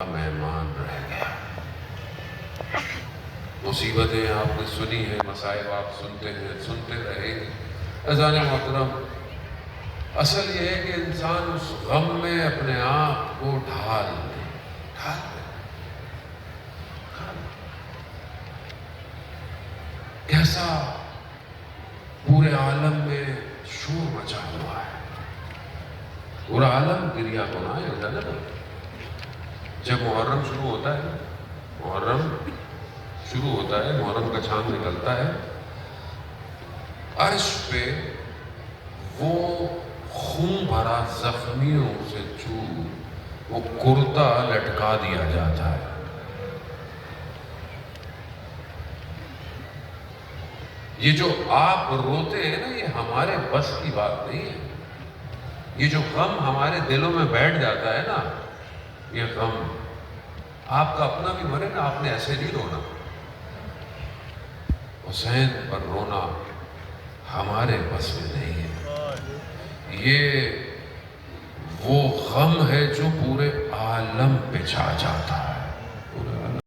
مہمان رہ گیا۔ مصیبتیں آپ نے سنی ہیں، مصائب آپ سنتے ہیں، سنتے رہیں گے۔ عزیزان محترم، اصل یہ ہے کہ انسان اس غم میں اپنے آپ کو ڈھال دے۔ کیسا پورے عالم میں شور مچا ہوا ہے، پورا عالم گریا گناہ ہو جانا۔ جب محرم شروع ہوتا ہے، محرم کا چاند نکلتا ہے، عرش پہ وہ خون بھرا زخمیوں سے وہ کرتا لٹکا دیا جاتا ہے۔ یہ جو آپ روتے ہیں نا، یہ ہمارے بس کی بات نہیں ہے۔ یہ جو غم ہمارے دلوں میں بیٹھ جاتا ہے نا، یہ غم آپ کا اپنا بھی مرے نا، آپ نے ایسے نہیں رونا۔ حسین پر رونا ہمارے بس میں نہیں ہے۔ یہ وہ غم ہے جو پورے عالم پہ چھا جاتا ہے۔